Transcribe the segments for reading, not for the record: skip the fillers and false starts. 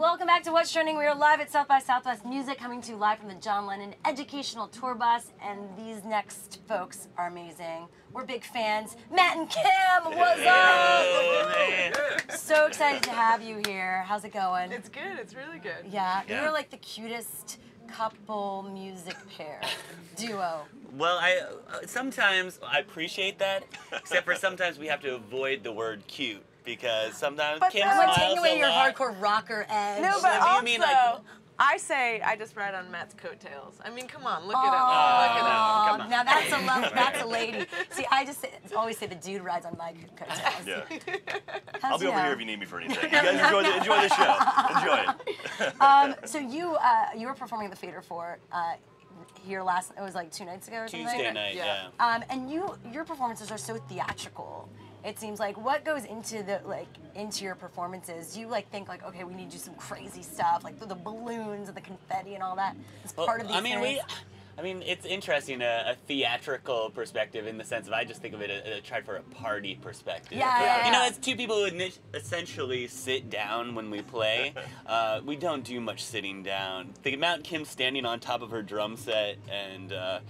Welcome back to What's Trending. We are live at South by Southwest Music, coming to you live from the John Lennon Educational Tour Bus, and these next folks are amazing. We're big fans. Matt and Kim, what's up? So excited to have you here. How's it going? It's good. It's really good. Yeah, you're like the cutest couple music pair, duo. Well, sometimes I appreciate that, except for sometimes we have to avoid the word cute. Because sometimes Kim smiles taking away a your lot. hardcore rocker edge. No, but also, you mean like, I say I just ride on Matt's coattails. I mean, come on, look at him. Look at him. Come on. Now that's a lady. See, I just always say the dude rides on my coattails. Yeah. How's I'll be over you? here if you need me for anything. You guys enjoy the show. Enjoy it. So you were performing at the Fader Fort here it was like 2 nights ago or something? Tuesday night, yeah. And your performances are so theatrical. It seems like what goes into into your performances? You think okay, we need to do some crazy stuff like the balloons and the confetti and all that. It's part of the experience. I mean, it's interesting, a theatrical perspective in the sense of I just think of it tried for a party perspective. Yeah. You know, it's two people who essentially sit down when we play. We don't do much sitting down. Think about Kim standing on top of her drum set, and I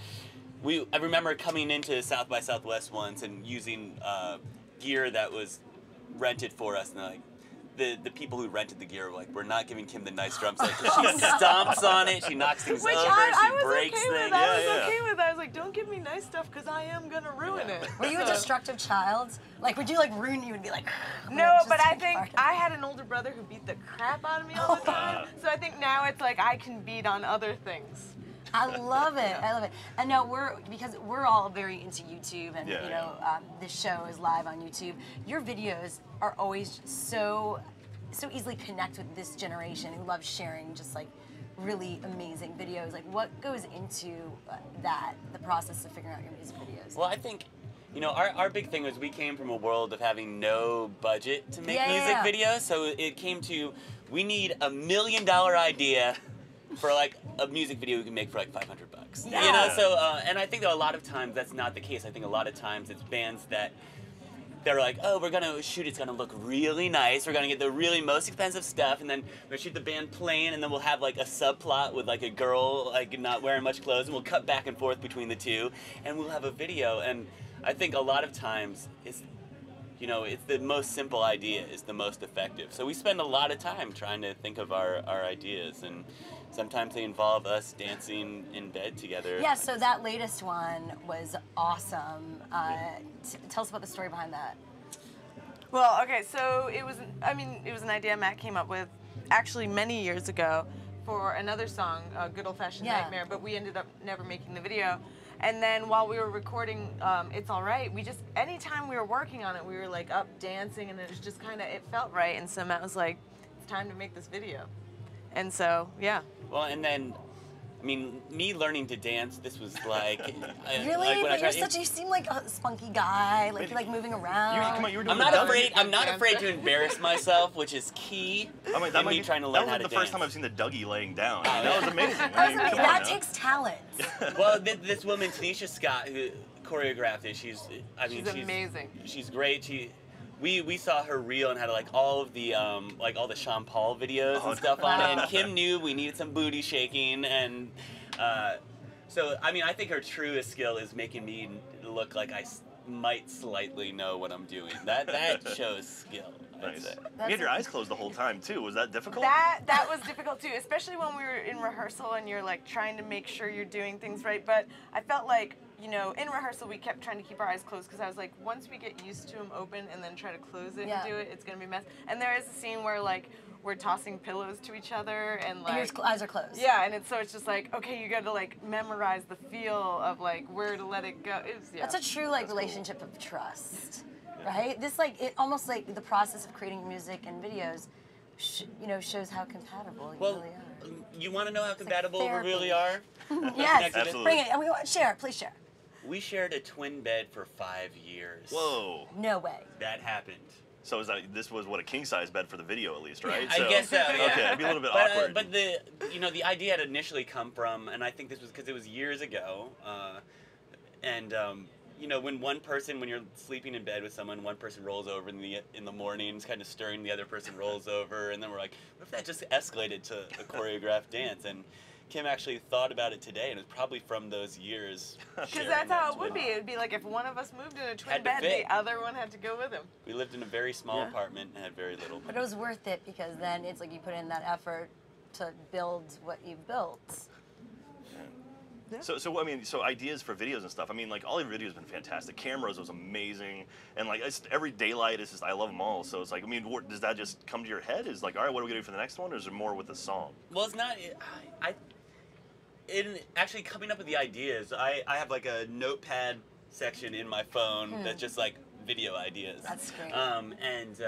remember coming into South by Southwest once and using gear that was rented for us, and the people who rented the gear were like, we're not giving Kim the nice drum set because she stomps on it, she knocks things over, she breaks things. I was okay with. I was like, don't give me nice stuff because I am gonna ruin it. Were you a destructive child? Would you ruin you and be like? No, but I think I had an older brother who beat the crap out of me all the time. So I think now it's like I can beat on other things. I love it. I love it. And now because we're all very into YouTube, and this show is live on YouTube. Your videos are always so easily connect with this generation who loves sharing just really amazing videos. What goes into the process of figuring out your music videos? Well, I think, our big thing was we came from a world of having no budget to make music videos, so it came to, we need $1 million idea for a music video we can make for $500. Yeah. And I think that a lot of times that's not the case. I think a lot of times it's bands that they're like, oh, we're gonna shoot, it's gonna look really nice, we're gonna get the really most expensive stuff, and then we're gonna shoot the band playing, and then we'll have a subplot with a girl not wearing much clothes, and we'll cut back and forth between the two, and we'll have a video. And I think a lot of times it's the most simple idea is the most effective. So we spend a lot of time trying to think of our ideas, and sometimes they involve us dancing in bed together. Yeah, so that latest one was awesome. Tell us about the story behind that. Well, okay, so it was an idea Matt came up with actually many years ago for another song, Good Old Fashioned Nightmare, but we ended up never making the video. And then while we were recording It's Alright, anytime we were working on it, we were up dancing, and it was just it felt right. And so Matt was like, it's time to make this video. And so, yeah. Well, and then, me learning to dance, this was Really? when you seem like a spunky guy, you like moving around. You were doing I'm not afraid to embarrass myself, which is key in me trying to learn how to dance. That was the first time I've seen the Dougie laying down. That was amazing. That takes talent. Well, this woman, Tanisha Scott, who choreographed it, she's amazing. She's great. We saw her reel and had all of the all the Sean Paul videos and stuff on it, and Kim knew we needed some booty shaking, and so I think her truest skill is making me look like I might slightly know what I'm doing. That shows skill. Nice. You had your eyes closed the whole time too. Was that difficult? That was difficult too, especially when we were in rehearsal and you're trying to make sure you're doing things right. But I felt in rehearsal we kept trying to keep our eyes closed because I was like, once we get used to them open and then try to close it and do it, it's gonna be a mess. And there is a scene where we're tossing pillows to each other and and your eyes are closed. Yeah, and it's just okay, you got to memorize the feel of where to let it go. That's a true relationship of trust. Right? This it almost the process of creating music and videos, shows how compatible you really are. You want to know how compatible we really are? Yes, absolutely. Bring it. And please share. We shared a twin bed for 5 years. Whoa. No way. That happened. So this was a king size bed for the video at least, right? I guess so. Yeah. Okay, it'd be a little bit awkward. But the idea had initially come from, and I think this was because it was years ago, and you know, when you're sleeping in bed with someone, one person rolls over in the mornings, kind of stirring, the other person rolls over, and then we're like, what if that just escalated to a choreographed dance? And Kim actually thought about it today, and it was probably from those years. Because that's how it would be. It would be like if one of us moved in a twin bed, the other one had to go with him. We lived in a very small apartment and had very little. But it was worth it because then it's like you put in that effort to build what you've built. Yeah. So I mean, so ideas for videos and stuff. I mean, like all your videos have been fantastic. Cameras was amazing, and like every daylight is just I love them all. So it's like, I mean, does that just come to your head? Is like, all right, what are we gonna do for the next one? Or is there more with the song? Well, it's not. In actually coming up with the ideas, I have like a notepad section in my phone that's just like video ideas. That's great. And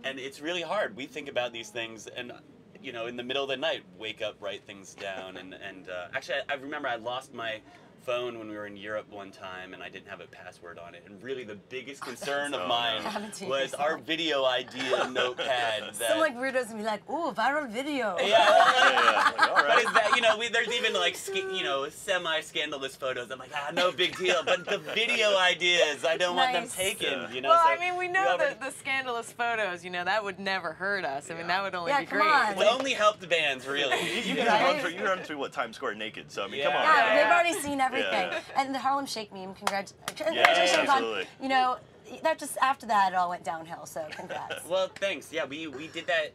it's really hard. We think about these things, and you know, in the middle of the night, wake up, write things down, and actually, I remember I lost my phone when we were in Europe one time, and I didn't have a password on it. And really, the biggest concern of mine was our video idea notepad. Some like weirdos would be like, "Ooh, viral video." Yeah, Like, all right. but is that, you know, there's even like semi-scandalous photos. I'm like, no big deal. But the video ideas, I don't want them taken. You know. Well, so I mean, we know that the scandalous photos, you know, that would never hurt us. I mean, that would only be great. On. It only helped the bands, really. You guys run through what Times Square naked. So I mean, come on. Yeah, they've already seen everything. Yeah. And the Harlem Shake meme, congratulations on, you know, that just after that it all went downhill, so congrats. Well, thanks. Yeah, we did that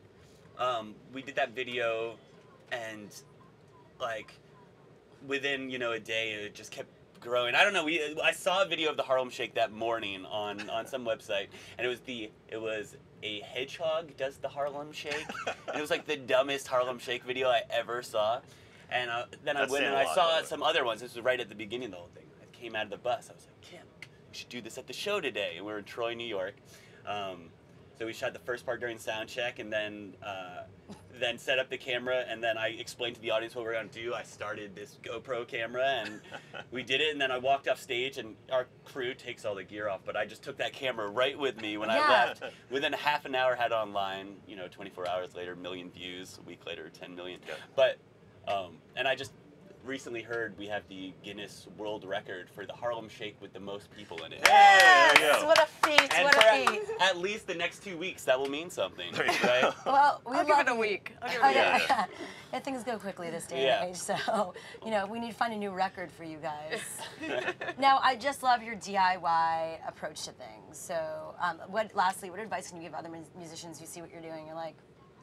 video, and like within, you know, a day it just kept growing. I don't know, I saw a video of the Harlem Shake that morning on some website, and it was a hedgehog does the Harlem Shake. And it was like the dumbest Harlem Shake video I ever saw. And then I went and I saw some other ones. This was right at the beginning of the whole thing. I came out of the bus. I was like, Kim, we should do this at the show today. And we were in Troy, New York. So we shot the first part during sound check, and then set up the camera. And then I explained to the audience what we were going to do. I started this GoPro camera, and we did it. And then I walked off stage, and our crew takes all the gear off. But I just took that camera right with me when I left. Within half an hour, had it online. You know, 24 hours later, 1 million views. A week later, 10 million. Yeah. But and I just recently heard we have the Guinness World Record for the Harlem Shake with the most people in it. Yes! What a feat! And what a feat! At least the next 2 weeks, that will mean something, right? Well, I'll give it a week. Yeah, things go quickly this day and age, so you know we need to find a new record for you guys. Now, I just love your DIY approach to things. So, lastly, what advice can you give other musicians who see what you're doing and like,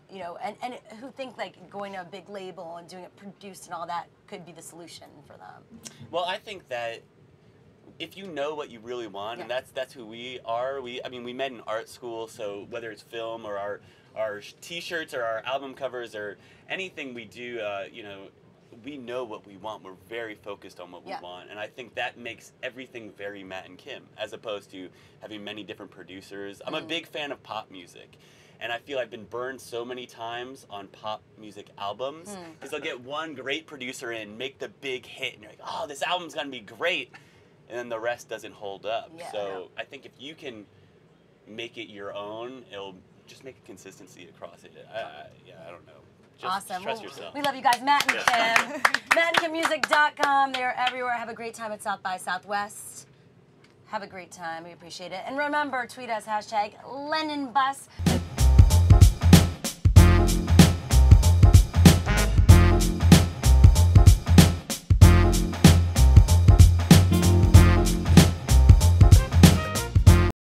you know, and who think like going to a big label and doing it produced and all that could be the solution for them? Well, I think that if you know what you really want, and that's who we are. I mean, we met in art school, so whether it's film or our T-shirts or our album covers or anything we do, you know, we know what we want. We're very focused on what we want, and I think that makes everything very Matt and Kim, as opposed to having many different producers. I'm a big fan of pop music. And I feel I've been burned so many times on pop music albums because they'll get one great producer in, make the big hit, and you're like, oh, this album's gonna be great, and then the rest doesn't hold up. So I think if you can make it your own, it'll just make a consistency across it. I don't know. Just trust yourself. We love you guys, Matt and Kim. MattandKimMusic.com. They are everywhere. Have a great time at South by Southwest. Have a great time. We appreciate it. And remember, tweet us, #LennonBus.